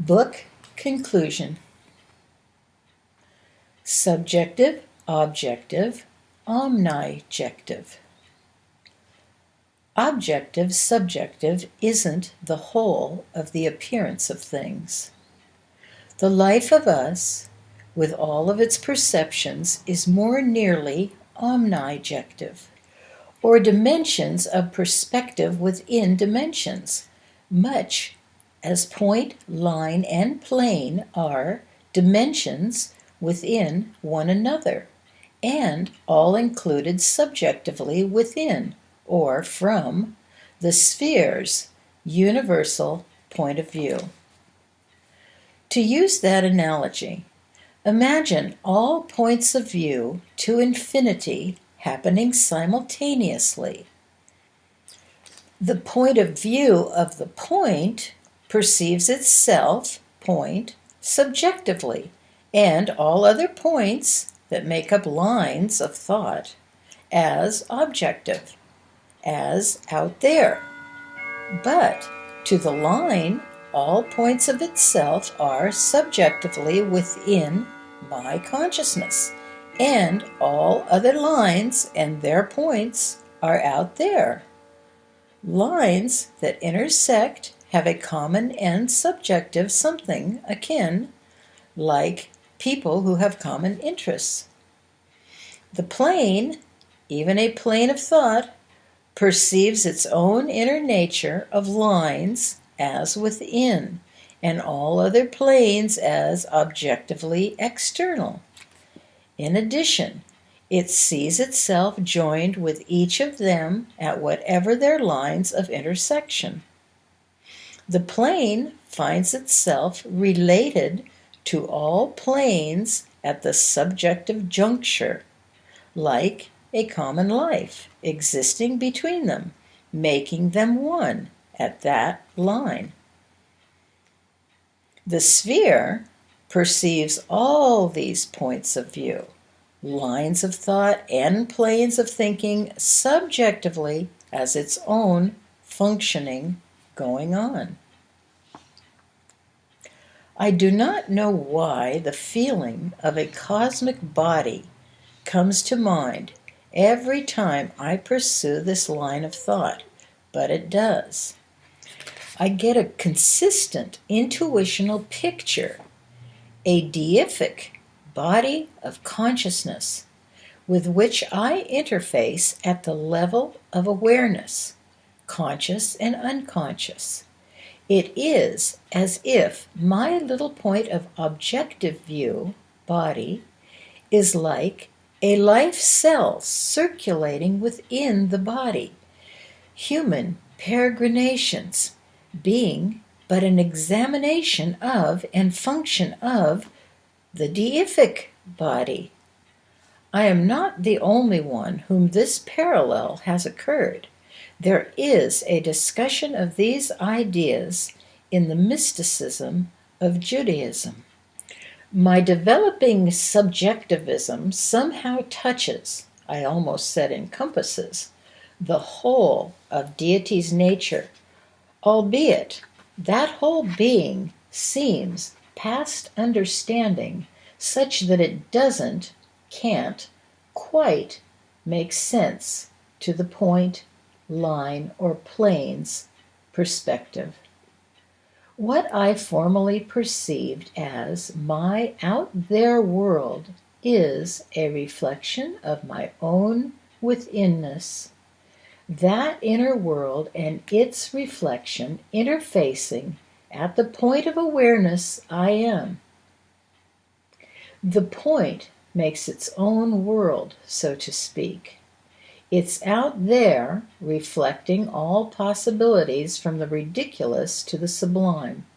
Book conclusion. Subjective, objective, omni-jective. Objective, subjective isn't the whole of the appearance of things. The life of us, with all of its perceptions, is more nearly omni-jective, or dimensions of perspective within dimensions, much as point, line, and plane are dimensions within one another, and all included subjectively within, or from, the sphere's universal point of view. To use that analogy, imagine all points of view to infinity happening simultaneously. The point of view of the point perceives itself, point, subjectively, and all other points that make up lines of thought as objective, as out there. But to the line, all points of itself are subjectively within my consciousness, and all other lines and their points are out there. Lines that intersect have a common and subjective something akin, like people who have common interests. The plane, even a plane of thought, perceives its own inner nature of lines as within, and all other planes as objectively external. In addition, it sees itself joined with each of them at whatever their lines of intersection. The plane finds itself related to all planes at the subjective juncture, like a common life existing between them, making them one at that line. The sphere perceives all these points of view, lines of thought and planes of thinking subjectively as its own functioning going on. I do not know why the feeling of a cosmic body comes to mind every time I pursue this line of thought, but it does. I get a consistent intuitional picture, a deific body of consciousness with which I interface at the level of awareness, conscious and unconscious. It is as if my little point of objective view, body, is like a life cell circulating within the body, human peregrinations being but an examination of and function of the deific body. I am not the only one whom this parallel has occurred. There is a discussion of these ideas in the mysticism of Judaism. My developing subjectivism somehow touches, I almost said encompasses, the whole of deity's nature, albeit that whole being seems past understanding, such that it can't quite make sense to the point, line, or plane's perspective. What I formerly perceived as my out there world is a reflection of my own withinness, that inner world and its reflection interfacing at the point of awareness I am. The point makes its own world, so to speak. It's out there, reflecting all possibilities from the ridiculous to the sublime,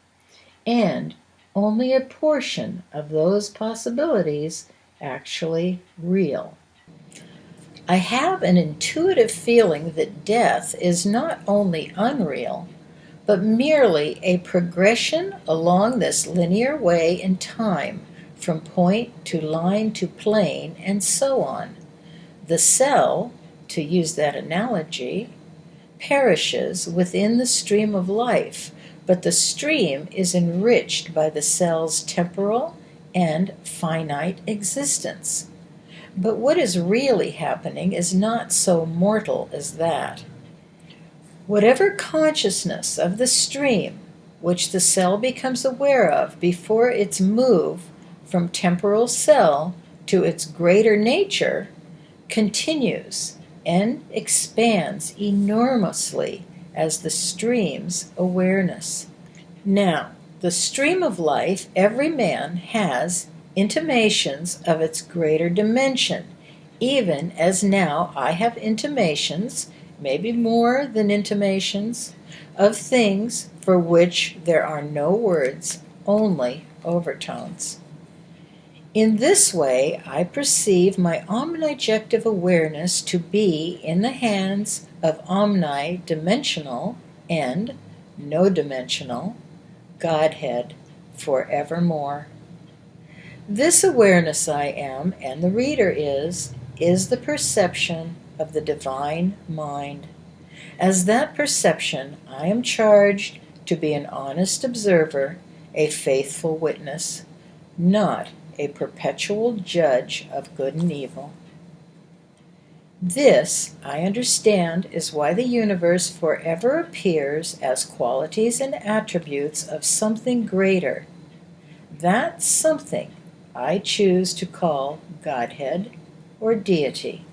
and only a portion of those possibilities actually real. I have an intuitive feeling that death is not only unreal, but merely a progression along this linear way in time, from point to line to plane, and so on. The cell, to use that analogy, perishes within the stream of life, but the stream is enriched by the cell's temporal and finite existence. But what is really happening is not so mortal as that. Whatever consciousness of the stream which the cell becomes aware of before its move from temporal cell to its greater nature continues and expands enormously as the stream's awareness. Now, the stream of life, every man has intimations of its greater dimension, even as now I have intimations, maybe more than intimations, of things for which there are no words, only overtones. In this way, I perceive my omni-jective awareness to be in the hands of omni-dimensional and no-dimensional Godhead forevermore. This awareness I am, and the reader is the perception of the divine mind. As that perception, I am charged to be an honest observer, a faithful witness, not a perpetual judge of good and evil. This, I understand, is why the universe forever appears as qualities and attributes of something greater. That something I choose to call Godhead or Deity.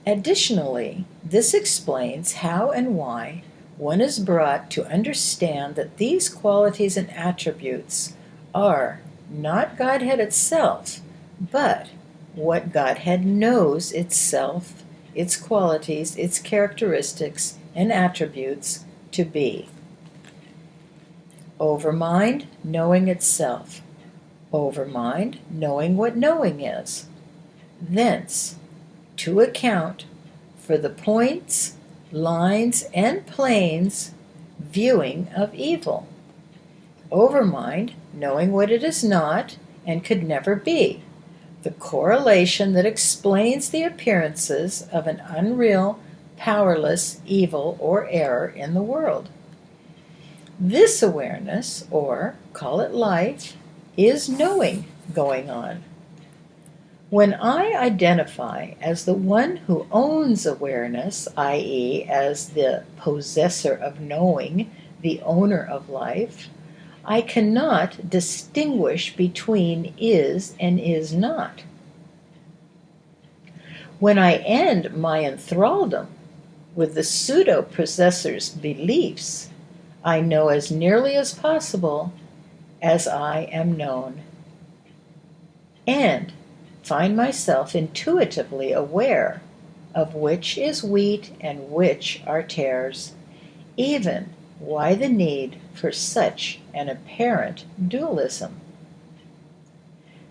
Additionally, this explains how and why one is brought to understand that these qualities and attributes are not Godhead itself, but what Godhead knows itself, its qualities, its characteristics, and attributes to be. Overmind, knowing itself. Overmind, knowing what knowing is. Thence, to account for the points, lines, and planes viewing of evil. Overmind, knowing what it is not and could never be, the correlation that explains the appearances of an unreal, powerless evil or error in the world. This awareness, or call it life, is knowing going on. When I identify as the one who owns awareness, i.e., as the possessor of knowing, the owner of life, I cannot distinguish between is and is not. When I end my enthralldom with the pseudo-possessor's beliefs, I know as nearly as possible as I am known, and find myself intuitively aware of which is wheat and which are tares, even why the need for such an apparent dualism.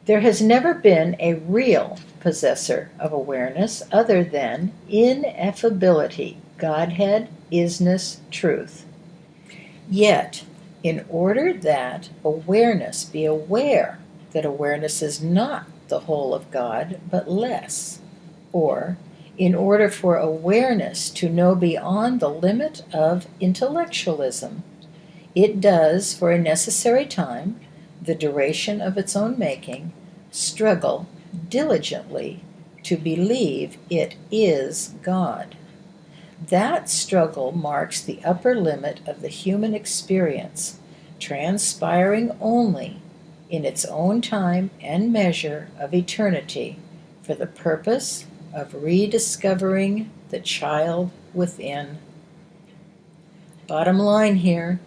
There has never been a real possessor of awareness other than ineffability, Godhead, isness, truth. Yet, in order that awareness be aware that awareness is not the whole of God, but less, or in order for awareness to know beyond the limit of intellectualism, it does, for a necessary time, the duration of its own making, struggle diligently to believe it is God. That struggle marks the upper limit of the human experience, transpiring only in its own time and measure of eternity for the purpose of rediscovering the child within. Bottom line here,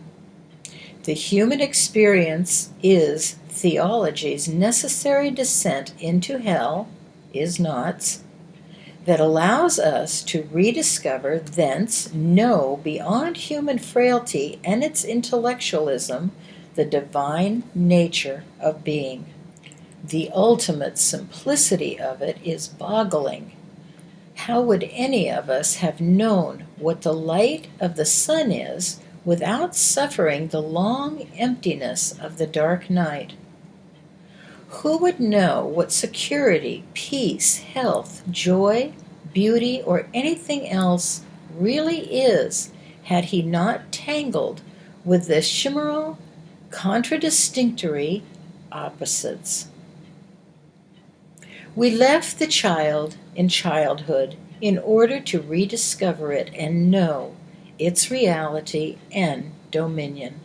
the human experience is theology's necessary descent into hell, is not's, that allows us to rediscover, thence know beyond human frailty and its intellectualism, the divine nature of being. The ultimate simplicity of it is boggling. How would any of us have known what the light of the sun is without suffering the long emptiness of the dark night? Who would know what security, peace, health, joy, beauty, or anything else really is had he not tangled with the chimeral, contradistinguatory opposites. We left the child in childhood in order to rediscover it and know its reality and dominion.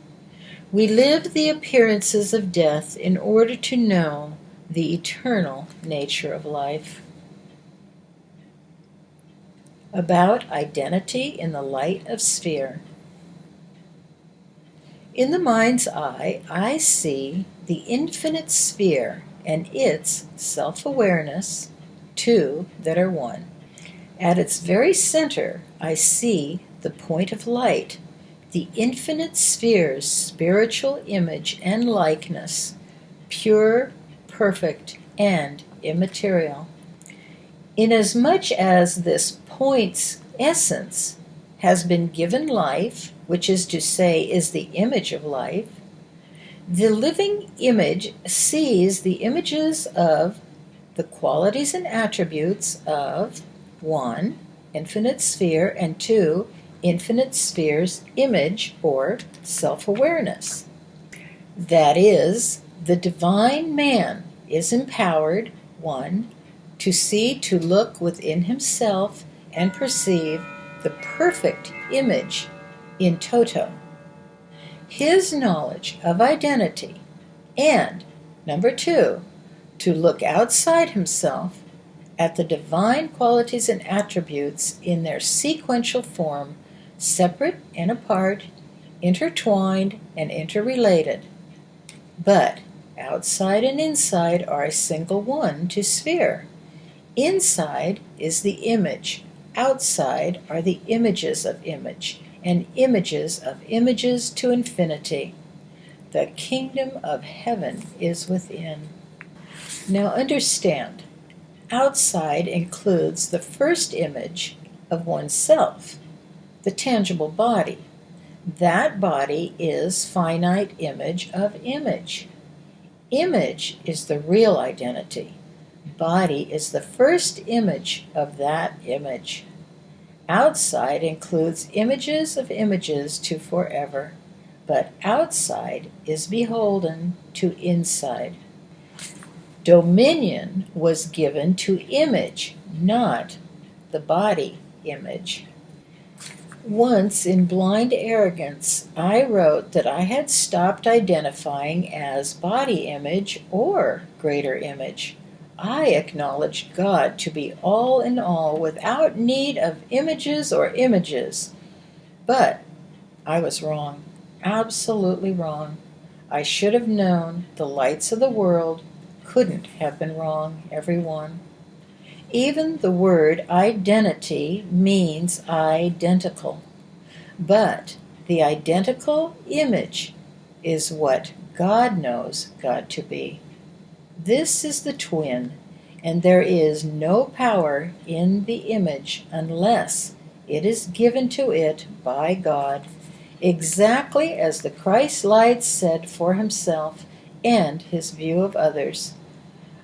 We lived the appearances of death in order to know the eternal nature of life. About identity in the light of sphere. In the mind's eye, I see the infinite sphere and its self-awareness, two that are one. At its very center, I see the point of light, the infinite sphere's spiritual image and likeness, pure, perfect, and immaterial. Inasmuch as this point's essence has been given life, which is to say is the image of life, the living image sees the images of the qualities and attributes of 1, infinite sphere, and 2, infinite sphere's image or self-awareness. That is, the divine man is empowered, 1, to see, to look within himself and perceive the perfect image in toto. His knowledge of identity, and, number 2, to look outside himself at the divine qualities and attributes in their sequential form, separate and apart, intertwined and interrelated. But outside and inside are a single one to sphere. Inside is the image, outside are the images of image, and images of images to infinity. The kingdom of heaven is within. Now understand, outside includes the first image of oneself, the tangible body. That body is finite image of image. Image is the real identity. Body is the first image of that image. Outside includes images of images to forever, but outside is beholden to inside. Dominion was given to image, not the body image. Once, in blind arrogance, I wrote that I had stopped identifying as body image or greater image. I acknowledged God to be all in all without need of images or images. But I was wrong, absolutely wrong. I should have known the lights of the world couldn't have been wrong, every one. Even the word identity means identical. But the identical image is what God knows God to be. This is the twin, and there is no power in the image unless it is given to it by God, exactly as the Christ light said for himself and his view of others.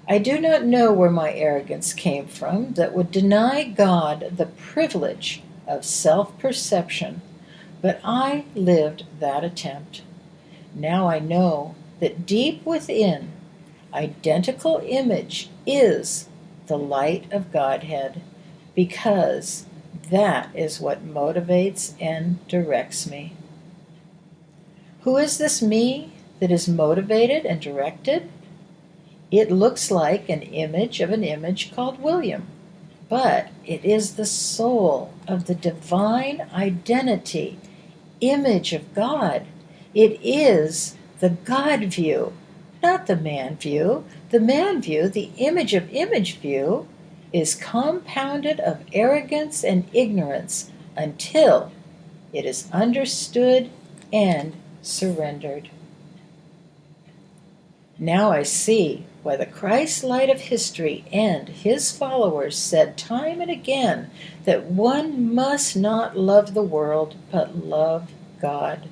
I do not know where my arrogance came from that would deny God the privilege of self-perception, but I lived that attempt. Now I know that deep within, identical image is the light of Godhead, because that is what motivates and directs me. Who is this me that is motivated and directed? It looks like an image of an image called William, but it is the soul of the divine identity, image of God. It is the God view, not the man view. The man view, the image of image view, is compounded of arrogance and ignorance until it is understood and surrendered. Now I see why the Christ light of history and his followers said time and again that one must not love the world but love God.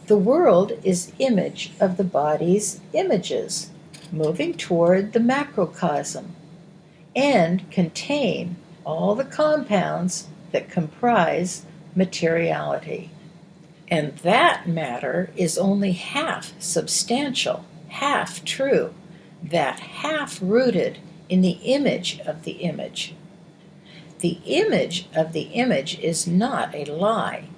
The world is image of the body's images, moving toward the macrocosm, and contain all the compounds that comprise materiality. And that matter is only half substantial, half true, that half rooted in the image of the image. The image of the image is not a lie.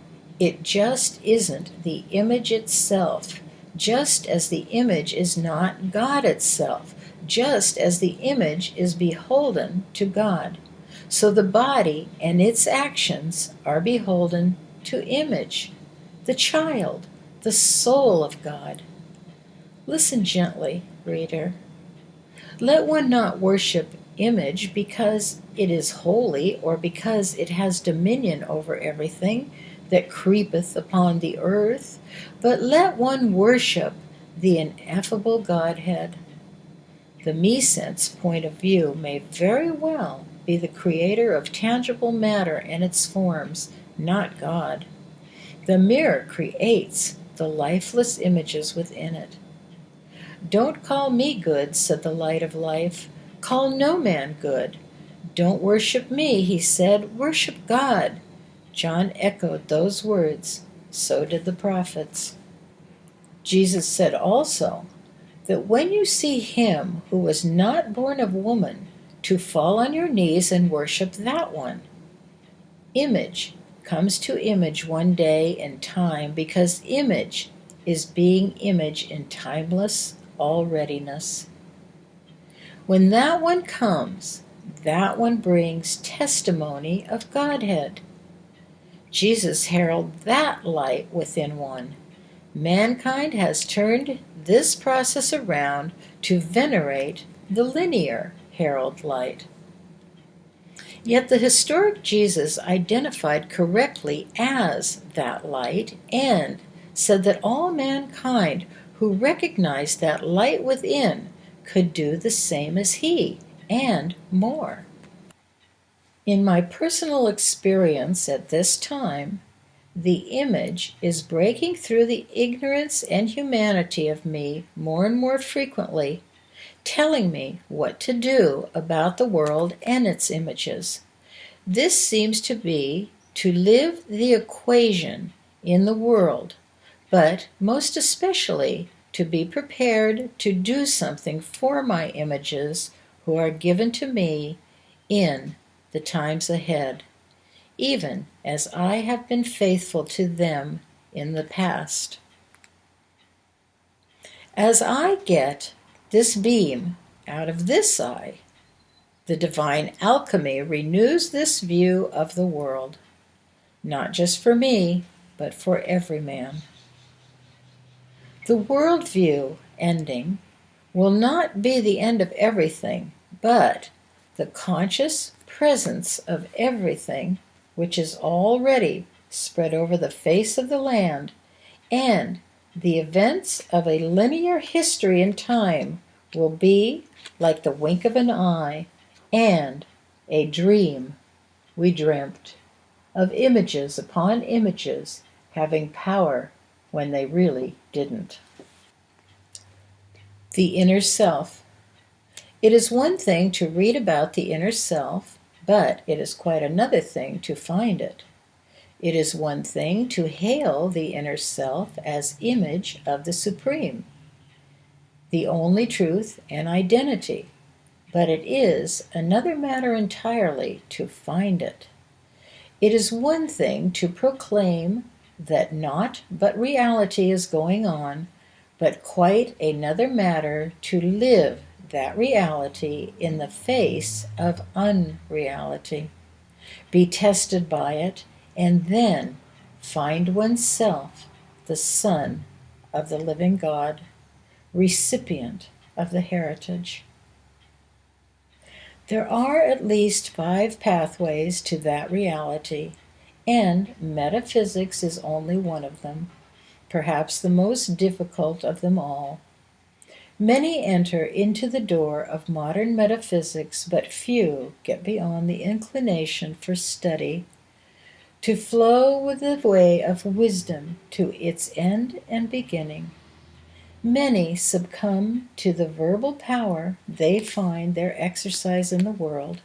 It just isn't the image itself, just as the image is not God itself, just as the image is beholden to God. So the body and its actions are beholden to image, the child, the soul of God. Listen gently, reader. Let one not worship image because it is holy, or because it has dominion over everything that creepeth upon the earth, but let one worship the ineffable Godhead. The me-sense point of view may very well be the creator of tangible matter and its forms, not God. The mirror creates the lifeless images within it. Don't call me good, said the light of life. Call no man good. Don't worship me, he said. Worship God. John echoed those words. So did the prophets. Jesus said also that when you see him who was not born of woman, to fall on your knees and worship that one. Image comes to image one day in time, because image is being image in timeless all-readiness. When that one comes, that one brings testimony of Godhead. Jesus heralded that light within one. Mankind has turned this process around to venerate the linear herald light. Yet the historic Jesus identified correctly as that light and said that all mankind who recognized that light within could do the same as he, and more. In my personal experience at this time, the image is breaking through the ignorance and humanity of me more and more frequently, telling me what to do about the world and its images. This seems to be to live the equation in the world, but most especially to be prepared to do something for my images who are given to me in the times ahead, even as I have been faithful to them in the past. As I get this beam out of this eye, the divine alchemy renews this view of the world, not just for me, but for every man. The worldview ending will not be the end of everything, but the conscious presence of everything which is already spread over the face of the land, and the events of a linear history in time will be like the wink of an eye, and a dream we dreamt, of images upon images having power when they really didn't. The inner self. It is one thing to read about the inner self, but it is quite another thing to find it. It is one thing to hail the inner self as image of the Supreme, the only truth and identity, but it is another matter entirely to find it. It is one thing to proclaim that naught but reality is going on, but quite another matter to live that reality in the face of unreality, be tested by it, and then find oneself the son of the living God, recipient of the heritage. There are at least 5 pathways to that reality, and metaphysics is only one of them, perhaps the most difficult of them all. Many enter into the door of modern metaphysics, but few get beyond the inclination for study, to flow with the way of wisdom to its end and beginning. Many succumb to the verbal power they find their exercise in the world,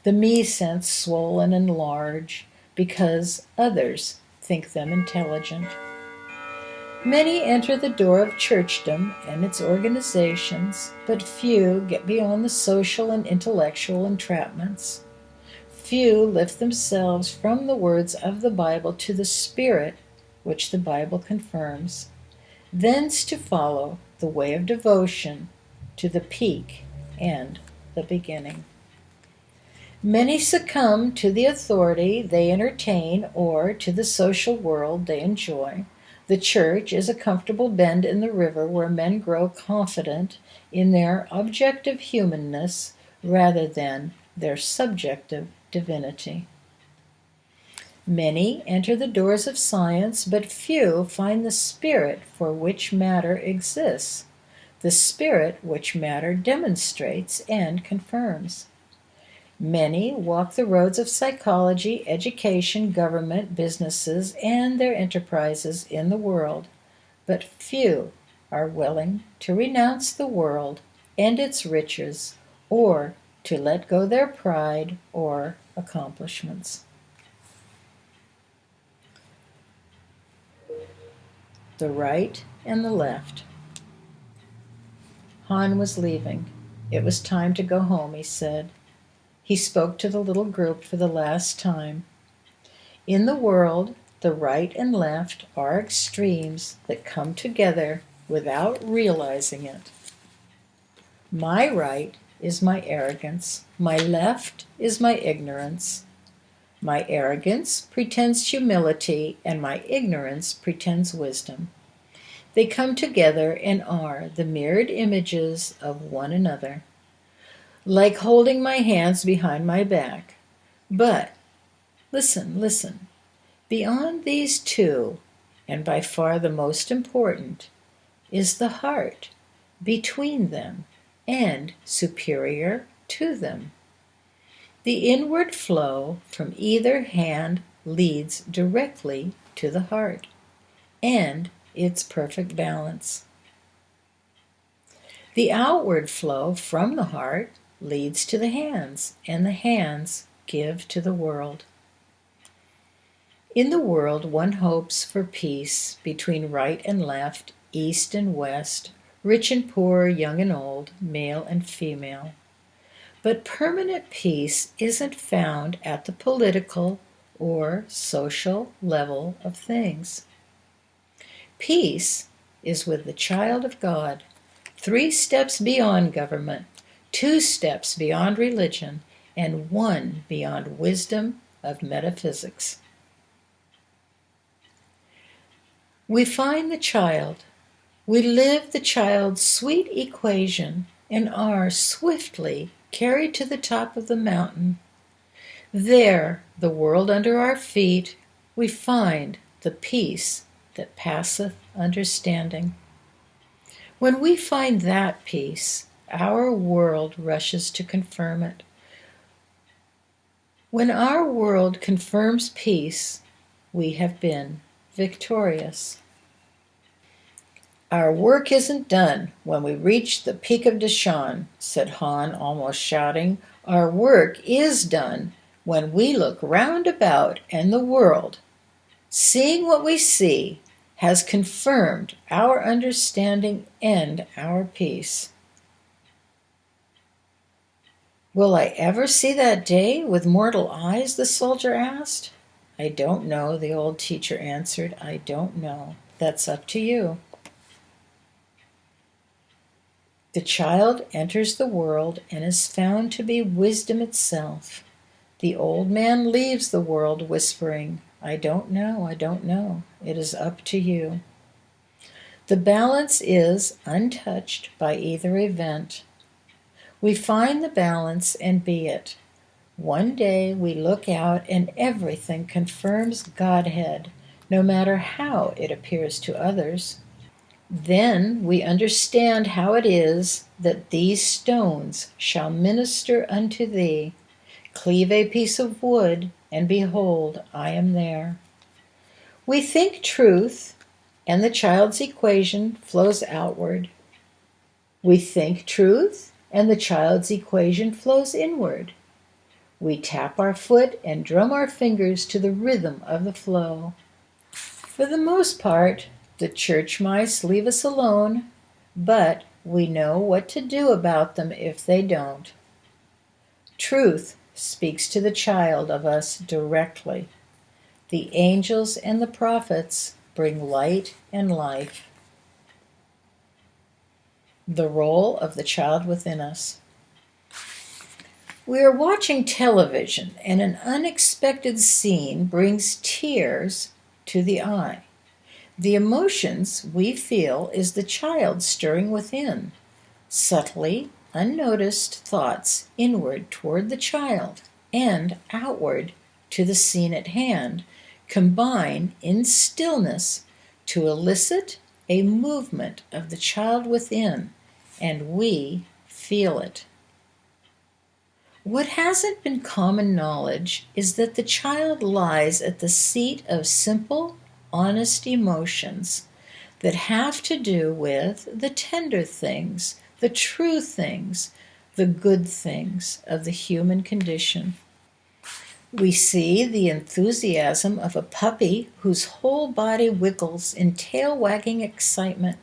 the me sense swollen and large, because others think them intelligent. Many enter the door of churchdom and its organizations, but few get beyond the social and intellectual entrapments. Few lift themselves from the words of the Bible to the spirit which the Bible confirms, thence to follow the way of devotion to the peak and the beginning. Many succumb to the authority they entertain or to the social world they enjoy. The church is a comfortable bend in the river where men grow confident in their objective humanness rather than their subjective divinity. Many enter the doors of science, but few find the spirit for which matter exists, the spirit which matter demonstrates and confirms. Many walk the roads of psychology, education, government, businesses, and their enterprises in the world, but few are willing to renounce the world and its riches, or to let go their pride or accomplishments. The right and the left. Han was leaving. It was time to go home, he said. He spoke to the little group for the last time. In the world, the right and left are extremes that come together without realizing it. My right is my arrogance. My left is my ignorance. My arrogance pretends humility, and my ignorance pretends wisdom. They come together and are the mirrored images of one another, like holding my hands behind my back. But, listen, beyond these two, and by far the most important, is the heart between them and superior to them. The inward flow from either hand leads directly to the heart and its perfect balance. The outward flow from the heart leads to the hands, and the hands give to the world. In the world, one hopes for peace between right and left, east and west, rich and poor, young and old, male and female. But permanent peace isn't found at the political or social level of things. Peace is with the child of God, 3 steps beyond government, 2 steps beyond religion, and 1 beyond wisdom of metaphysics. We find the child, we live the child's sweet equation, and are swiftly carried to the top of the mountain. There, the world under our feet, we find the peace that passeth understanding. When we find that peace, our world rushes to confirm it. When our world confirms peace, we have been victorious. Our work isn't done when we reach the peak of Deshan, said Han, almost shouting. Our work is done when we look round about and the world, seeing what we see, has confirmed our understanding and our peace. Will I ever see that day with mortal eyes? The soldier asked. I don't know, the old teacher answered. I don't know. That's up to you. The child enters the world and is found to be wisdom itself. The old man leaves the world whispering, I don't know, I don't know. It is up to you. The balance is untouched by either event. We find the balance and be it. One day we look out and everything confirms Godhead, no matter how it appears to others. Then we understand how it is that these stones shall minister unto thee. Cleave a piece of wood, and behold, I am there. We think truth, and the child's equation flows outward. We think truth, and the child's equation flows inward. We tap our foot and drum our fingers to the rhythm of the flow. For the most part, the church mice leave us alone, but we know what to do about them if they don't. Truth speaks to the child of us directly. The angels and the prophets bring light and life. The role of the child within us. We are watching television, and an unexpected scene brings tears to the eye. The emotions we feel is the child stirring within. Subtly, unnoticed thoughts inward toward the child and outward to the scene at hand combine in stillness to elicit a movement of the child within, and we feel it. What hasn't been common knowledge is that the child lies at the seat of simple, honest emotions that have to do with the tender things, the true things, the good things of the human condition. We see the enthusiasm of a puppy whose whole body wiggles in tail-wagging excitement,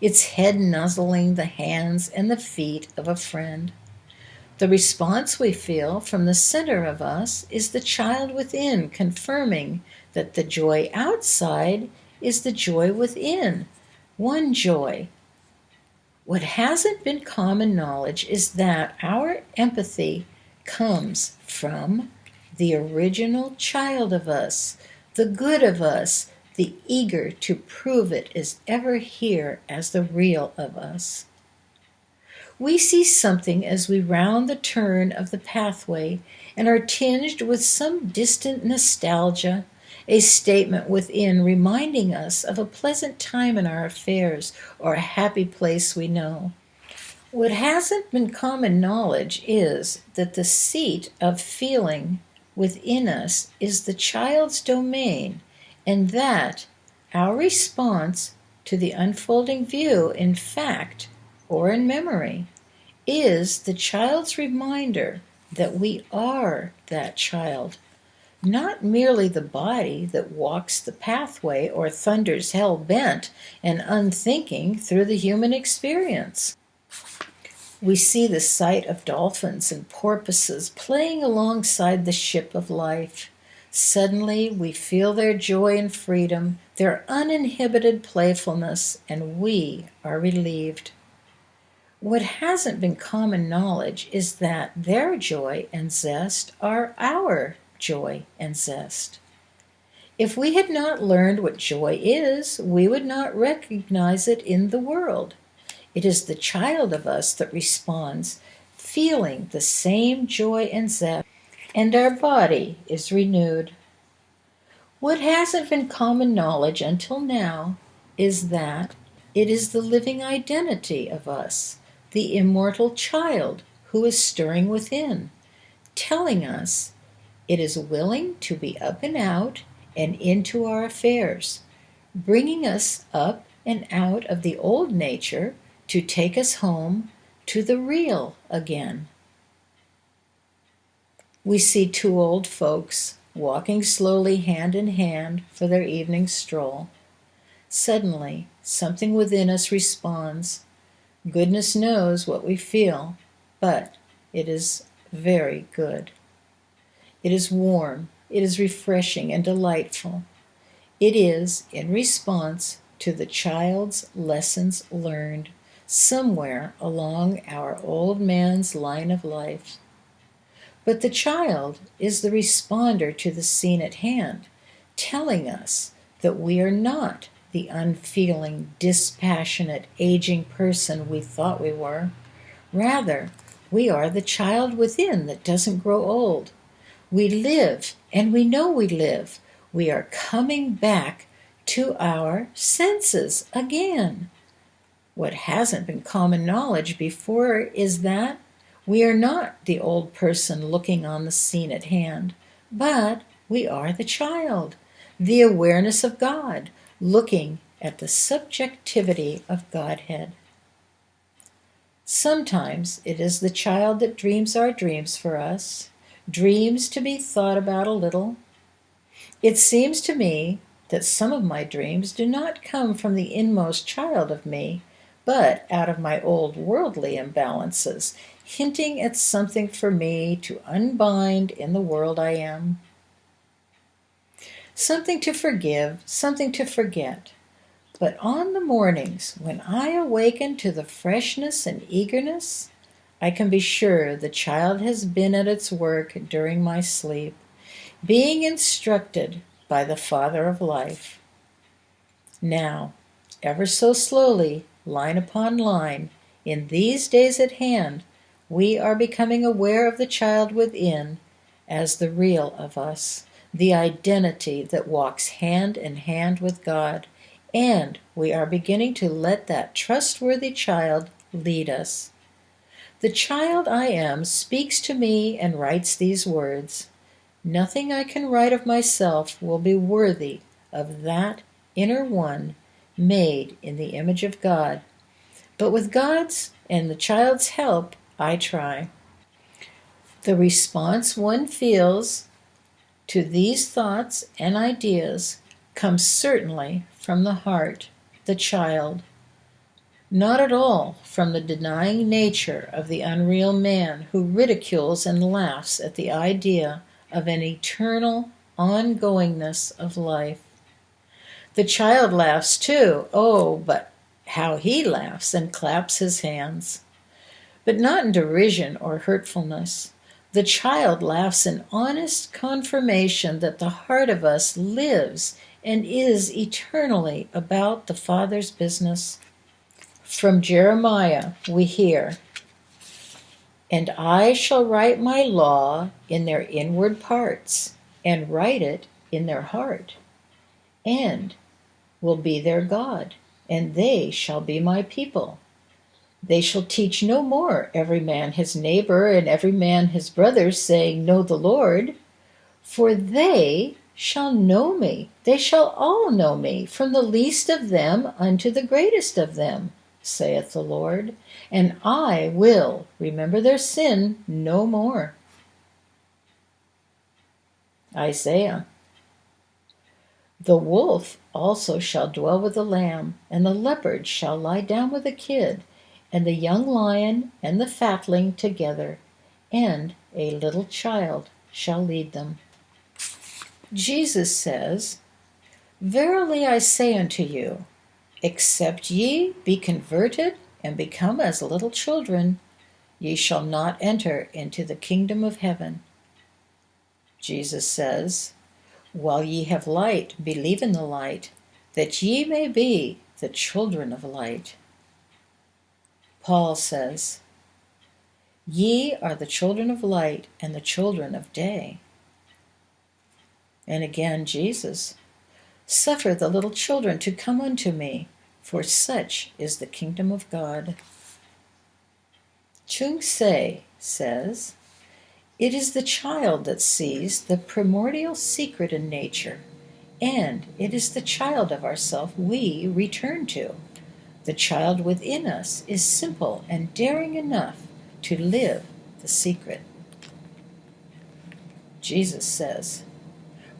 its head nuzzling the hands and the feet of a friend. The response we feel from the center of us is the child within confirming that the joy outside is the joy within, one joy. What hasn't been common knowledge is that our empathy comes from the original child of us, the good of us, the eager to prove it is ever here as the real of us. We see something as we round the turn of the pathway and are tinged with some distant nostalgia, a statement within reminding us of a pleasant time in our affairs or a happy place we know. What hasn't been common knowledge is that the seat of feeling within us is the child's domain, and that our response to the unfolding view in fact or in memory is the child's reminder that we are that child, not merely the body that walks the pathway or thunders hell-bent and unthinking through the human experience. We see the sight of dolphins and porpoises playing alongside the ship of life. Suddenly, we feel their joy and freedom, their uninhibited playfulness, and we are relieved. What hasn't been common knowledge is that their joy and zest are our joy and zest. If we had not learned what joy is, we would not recognize it in the world. It is the child of us that responds, feeling the same joy and zest, and our body is renewed. What hasn't been common knowledge until now is that it is the living identity of us, the immortal child who is stirring within, telling us it is willing to be up and out and into our affairs, bringing us up and out of the old nature to take us home to the real again. We see two old folks walking slowly hand in hand for their evening stroll. Suddenly, something within us responds. Goodness knows what we feel, but it is very good. It is warm, it is refreshing and delightful. It is in response to the child's lessons learned somewhere along our old man's line of life. But the child is the responder to the scene at hand, telling us that we are not the unfeeling, dispassionate, aging person we thought we were. Rather, we are the child within that doesn't grow old. We live, and we know we live. We are coming back to our senses again. What hasn't been common knowledge before is that we are not the old person looking on the scene at hand, but we are the child, the awareness of God, looking at the subjectivity of Godhead. Sometimes it is the child that dreams our dreams for us, dreams to be thought about a little. It seems to me that some of my dreams do not come from the inmost child of me, but out of my old worldly imbalances, hinting at something for me to unbind in the world I am. Something to forgive, something to forget. But on the mornings when I awaken to the freshness and eagerness, I can be sure the child has been at its work during my sleep, being instructed by the Father of life. Now, ever so slowly, line upon line, in these days at hand, we are becoming aware of the child within as the real of us, the identity that walks hand in hand with God, and we are beginning to let that trustworthy child lead us. The child I am speaks to me and writes these words. Nothing I can write of myself will be worthy of that inner one made in the image of God. But with God's and the child's help, I try. The response one feels to these thoughts and ideas comes certainly from the heart, the child, not at all from the denying nature of the unreal man who ridicules and laughs at the idea of an eternal ongoingness of life. The child laughs too. Oh, but how he laughs and claps his hands. But not in derision or hurtfulness. The child laughs in honest confirmation that the heart of us lives and is eternally about the Father's business. From Jeremiah we hear, "And I shall write my law in their inward parts, and write it in their heart, and will be their God, and they shall be my people. They shall teach no more every man his neighbor and every man his brother, saying, Know the Lord, for they shall know me. They shall all know me, from the least of them unto the greatest of them, saith the Lord, and I will remember their sin no more." Isaiah. "The wolf also shall dwell with the lamb, and the leopard shall lie down with the kid, and the young lion and the fatling together, and a little child shall lead them." Jesus says, "Verily I say unto you, except ye be converted and become as little children, ye shall not enter into the kingdom of heaven." Jesus says, "While ye have light, believe in the light, that ye may be the children of light." Paul says, "Ye are the children of light and the children of day." And again Jesus, "Suffer the little children to come unto me, for such is the kingdom of God." Chung Se says, "It is the child that sees the primordial secret in nature, and it is the child of ourself we return to. The child within us is simple and daring enough to live the secret." Jesus says,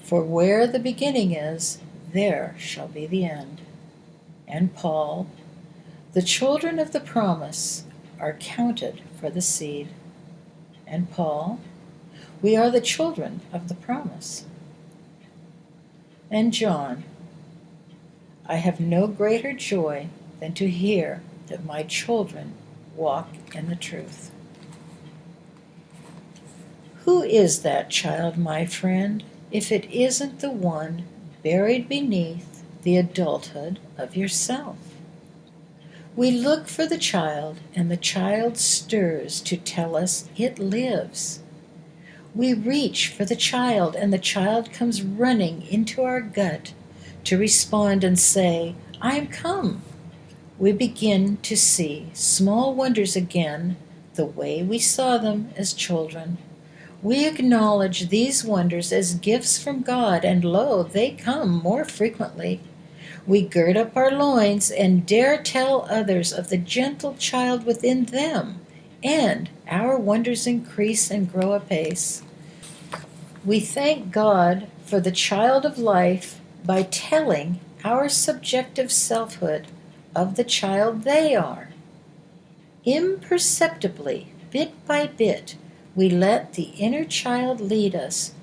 "For where the beginning is, there shall be the end." And Paul, "The children of the promise are counted for the seed." And Paul, "We are the children of the promise." And John, "I have no greater joy than to hear that my children walk in the truth." Who is that child, my friend, if it isn't the one buried beneath the adulthood of yourself? We look for the child, and the child stirs to tell us it lives. We reach for the child, and the child comes running into our gut to respond and say, "I am come." We begin to see small wonders again, the way we saw them as children. We acknowledge these wonders as gifts from God, and lo, they come more frequently. We gird up our loins and dare tell others of the gentle child within them, and our wonders increase and grow apace. We thank God for the child of life by telling our subjective selfhood of the child they are. Imperceptibly, bit by bit, we let the inner child lead us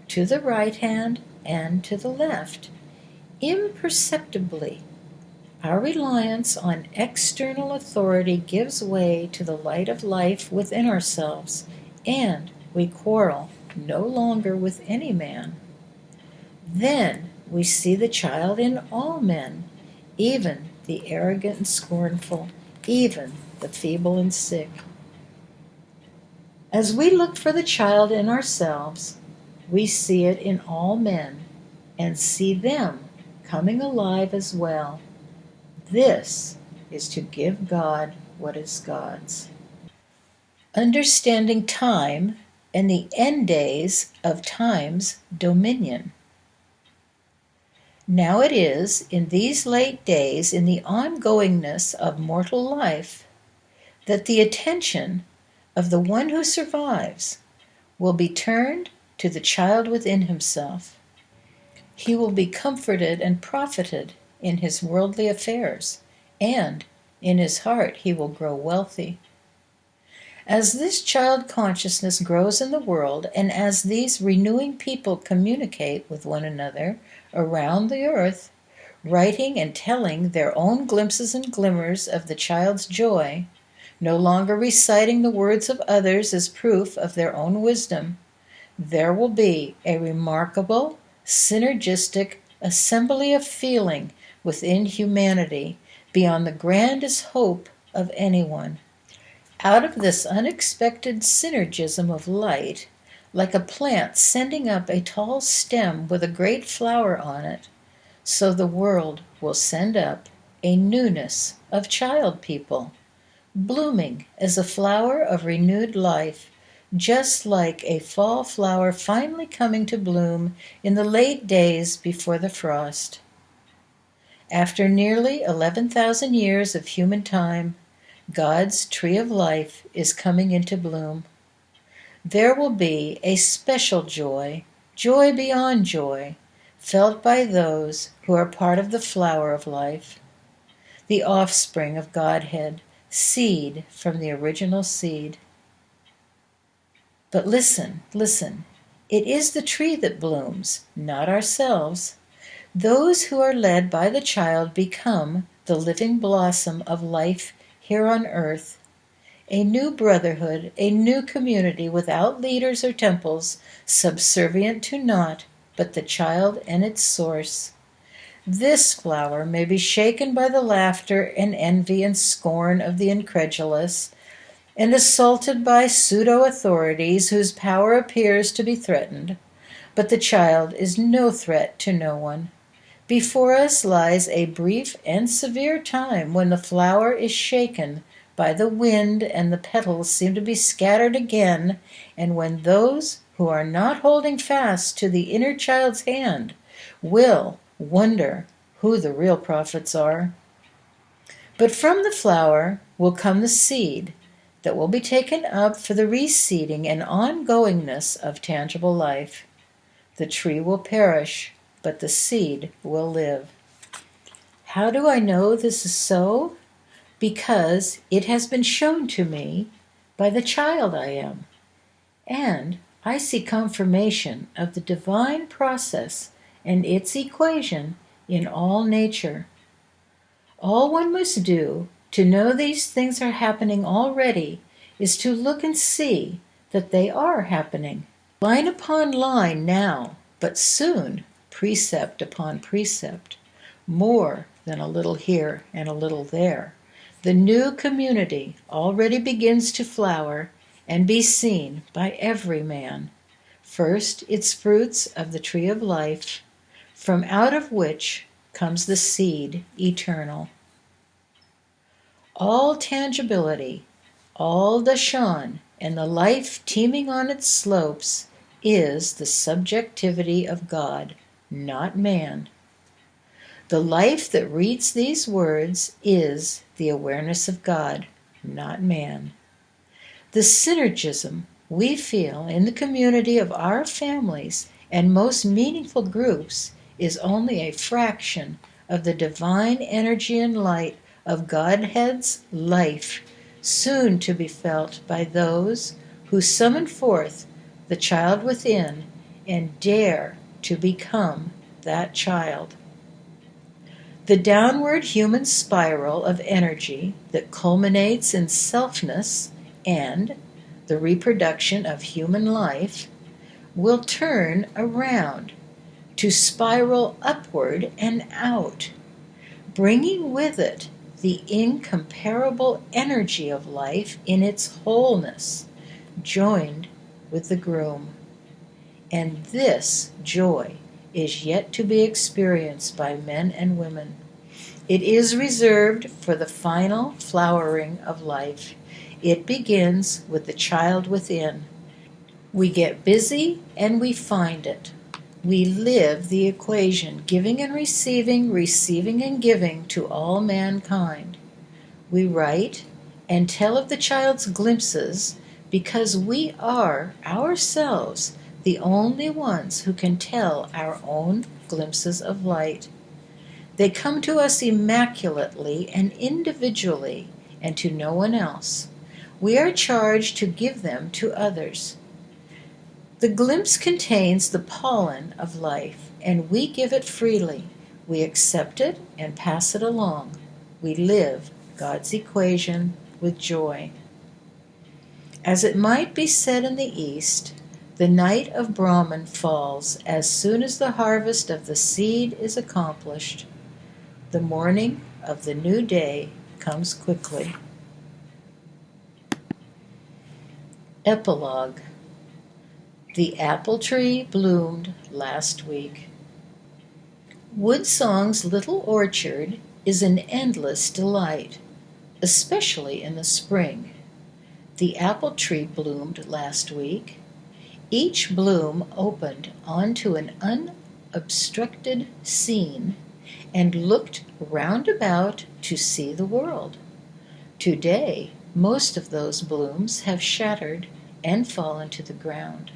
to the right hand and to the left. Imperceptibly, our reliance on external authority gives way to the light of life within ourselves, and we quarrel no longer with any man. Then we see the child in all men, even the arrogant and scornful, even the feeble and sick. As we look for the child in ourselves, we see it in all men and see them coming alive as well. This is to give God what is God's. Understanding time and the end days of time's dominion. Now it is, in these late days, in the ongoingness of mortal life, that the attention of the one who survives will be turned to the child within himself. He will be comforted and profited in his worldly affairs, and in his heart he will grow wealthy. As this child consciousness grows in the world, and as these renewing people communicate with one another around the earth, writing and telling their own glimpses and glimmers of the child's joy, no longer reciting the words of others as proof of their own wisdom, there will be a remarkable, synergistic assembly of feeling within humanity beyond the grandest hope of anyone. Out of this unexpected synergism of light, like a plant sending up a tall stem with a great flower on it, so the world will send up a newness of child people, blooming as a flower of renewed life, just like a fall flower finally coming to bloom in the late days before the frost. After nearly 11,000 years of human time, God's tree of life is coming into bloom. There will be a special joy, joy beyond joy, felt by those who are part of the flower of life, the offspring of Godhead, seed from the original seed. But listen, listen. It is the tree that blooms, not ourselves. Those who are led by the child become the living blossom of life here on earth, a new brotherhood, a new community without leaders or temples, subservient to naught but the child and its source. This flower may be shaken by the laughter and envy and scorn of the incredulous, and assaulted by pseudo-authorities whose power appears to be threatened, but the child is no threat to no one. Before us lies a brief and severe time when the flower is shaken by the wind and the petals seem to be scattered again, and when those who are not holding fast to the inner child's hand will wonder who the real prophets are. But from the flower will come the seed that will be taken up for the reseeding and ongoingness of tangible life. The tree will perish, but the seed will live. How do I know this is so? Because it has been shown to me by the child I am, and I see confirmation of the divine process and its equation in all nature. All one must do to know these things are happening already is to look and see that they are happening. Line upon line now, but soon precept upon precept, more than a little here and a little there. The new community already begins to flower and be seen by every man. First, its fruits of the tree of life, from out of which comes the seed eternal. All tangibility, all dashan, and the life teeming on its slopes is the subjectivity of God, not man. The life that reads these words is the awareness of God, not man. The synergism we feel in the community of our families and most meaningful groups is only a fraction of the divine energy and light of Godhead's life, soon to be felt by those who summon forth the child within and dare to become that child. The downward human spiral of energy that culminates in selfness and the reproduction of human life will turn around to spiral upward and out, bringing with it the incomparable energy of life in its wholeness, joined with the groom. And this joy is yet to be experienced by men and women. It is reserved for the final flowering of life. It begins with the child within. We get busy and we find it. We live the equation, giving and receiving, receiving and giving to all mankind. We write and tell of the child's glimpses because we are ourselves the only ones who can tell our own glimpses of light. They come to us immaculately and individually, and to no one else. We are charged to give them to others. The glimpse contains the pollen of life, and we give it freely. We accept it and pass it along. We live God's equation with joy. As it might be said in the East, the night of Brahman falls as soon as the harvest of the seed is accomplished. The morning of the new day comes quickly. Epilogue. The apple tree bloomed last week. Woodsong's little orchard is an endless delight, especially in the spring. The apple tree bloomed last week. Each bloom opened onto an unobstructed scene and looked round about to see the world. Today, most of those blooms have shattered and fallen to the ground.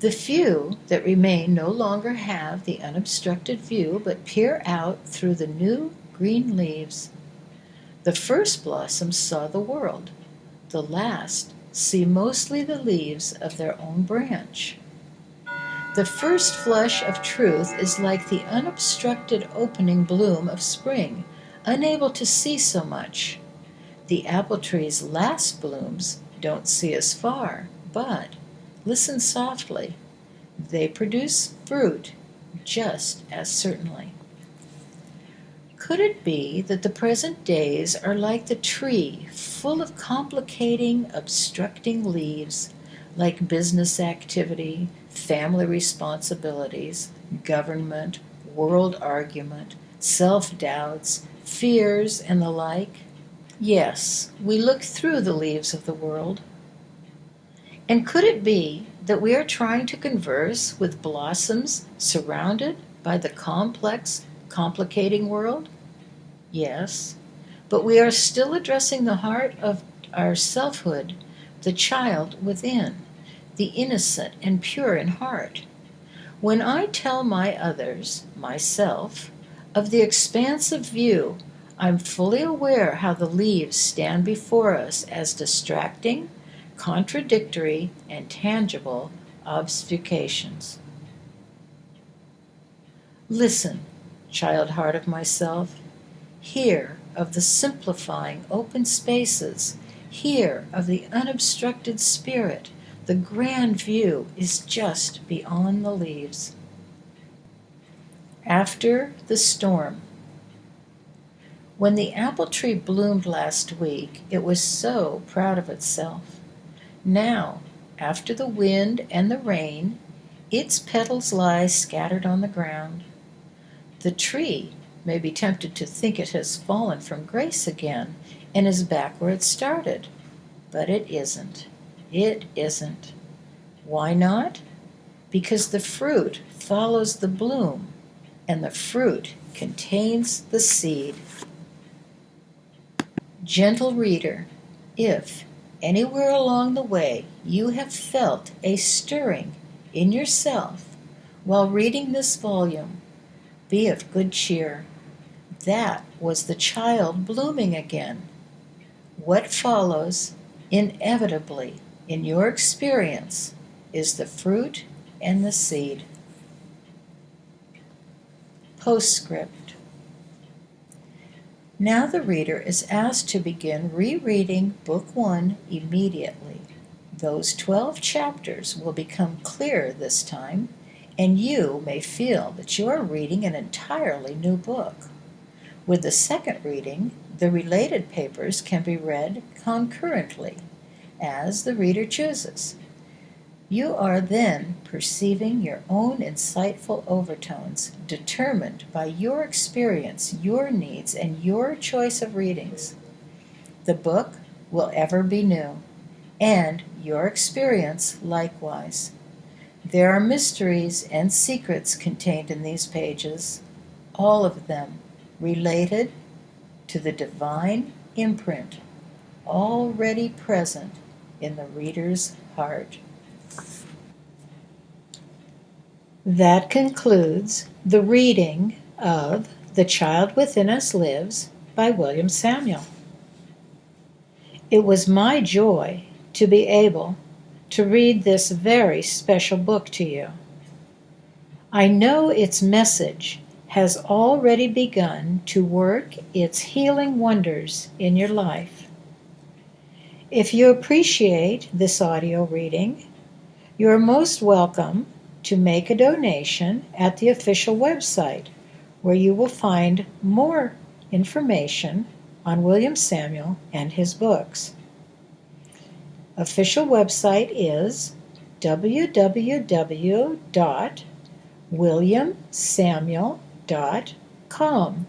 The few that remain no longer have the unobstructed view, but peer out through the new green leaves. The first blossoms saw the world. The last see mostly the leaves of their own branch. The first flush of truth is like the unobstructed opening bloom of spring, unable to see so much. The apple tree's last blooms don't see as far, but listen softly. They produce fruit just as certainly. Could it be that the present days are like the tree, full of complicating, obstructing leaves, like business activity, family responsibilities, government, world argument, self-doubts, fears, and the like? Yes, we look through the leaves of the world. And could it be that we are trying to converse with blossoms surrounded by the complex, complicating world? Yes, but we are still addressing the heart of our selfhood, the child within, the innocent and pure in heart. When I tell my others, myself, of the expansive view, I'm fully aware how the leaves stand before us as distracting, contradictory, and tangible obfuscations. Listen, child heart of myself. Hear of the simplifying open spaces. Hear of the unobstructed spirit. The grand view is just beyond the leaves. After the storm. When the apple tree bloomed last week, it was so proud of itself. Now, after the wind and the rain, its petals lie scattered on the ground. The tree may be tempted to think it has fallen from grace again and is back where it started. But it isn't. It isn't. Why not? Because the fruit follows the bloom, and the fruit contains the seed. Gentle reader, if anywhere along the way you have felt a stirring in yourself While reading this volume, be of good cheer. That was the child blooming again. What follows, inevitably, in your experience, is the fruit and the seed. Postscript. Now the reader is asked to begin rereading Book 1 immediately. Those 12 chapters will become clearer this time, and you may feel that you are reading an entirely new book. With the second reading, the related papers can be read concurrently, as the reader chooses. You are then perceiving your own insightful overtones, determined by your experience, your needs, and your choice of readings. The book will ever be new, and your experience likewise. There are mysteries and secrets contained in these pages, all of them related to the divine imprint already present in the reader's heart. That concludes the reading of The Child Within Us Lives by William Samuel. It was my joy to be able to read this very special book to you. I know its message has already begun to work its healing wonders in your life. If you appreciate this audio reading, you are most welcome to make a donation at the official website, where you will find more information on William Samuel and his books. Official website is www.williamsamuel.com.